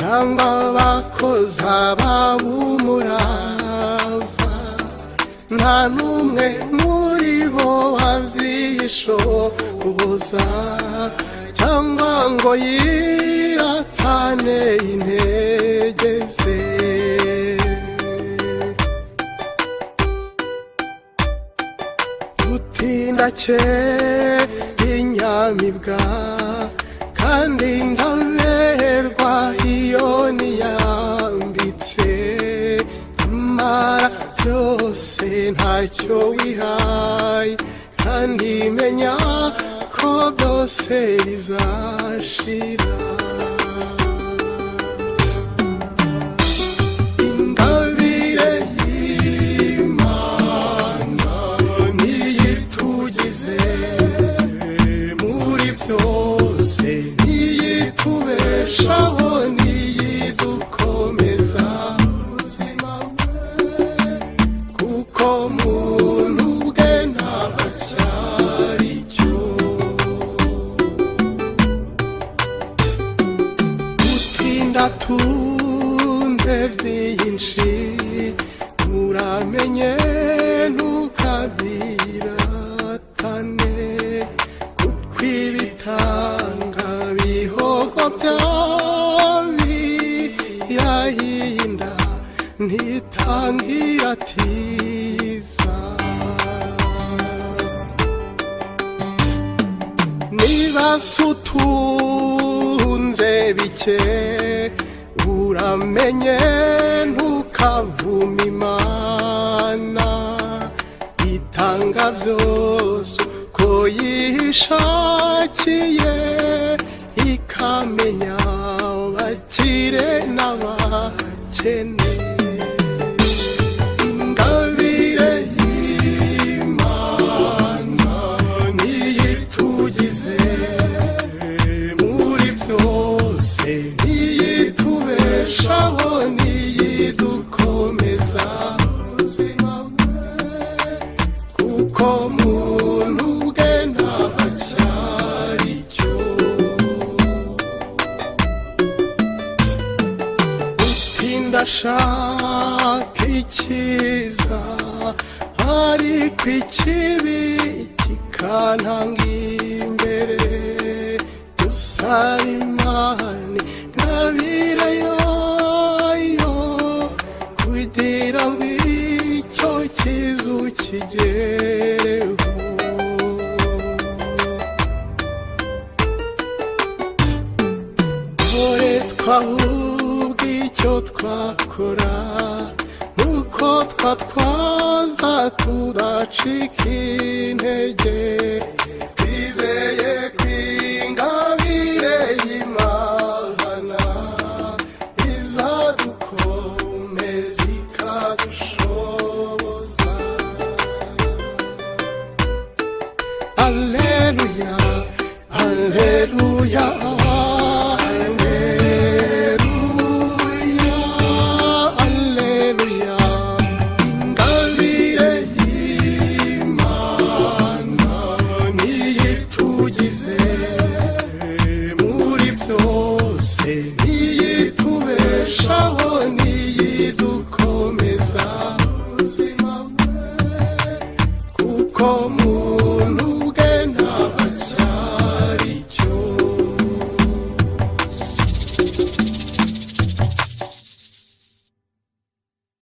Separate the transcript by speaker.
Speaker 1: cyangwa abakozi b'umurava, nta n'umwe muri bo wabyishoboza cyangwa ngo yiratane intege ze. Gutinda inyamibwa kandi ndaberwa iyo niyambitse, nyamara byose ntacyo wihaye kandi menya ko byose bizashira. Ingabire y'Imana niyitugize muri byose, niyitubeshaho, niyidukomeza ubuzima bwe, kuko muntu bwe ntacyari cyo. Gutinda tunze byinshi uramenye ntukabyiratane, kuko ibitanga bihogo byawe birahinda ntitangira tiza. Niba sutunze bike uramenye ntukavuma Imana, itanga byose ko yishakiye, ikamenya abakire n'abakene. Ingabire y'Imana niyitugize muri byose, niyitubeshaho, niyidukomeza ubuzima bwe, kuko muntu bwe ntacyari cyo. Ndashaka icyiza ariko ikibi kikantanga imbere, dusaba Imana ingabire yayo kugira ngo icyo cyiza ukigereho. Dore twahubwa icyo twakora, nuko twatwaza tudacika intege, twizeye ko ingabire y'Imana izadukomeza ikadushoboza. Alleluya, alleluya, como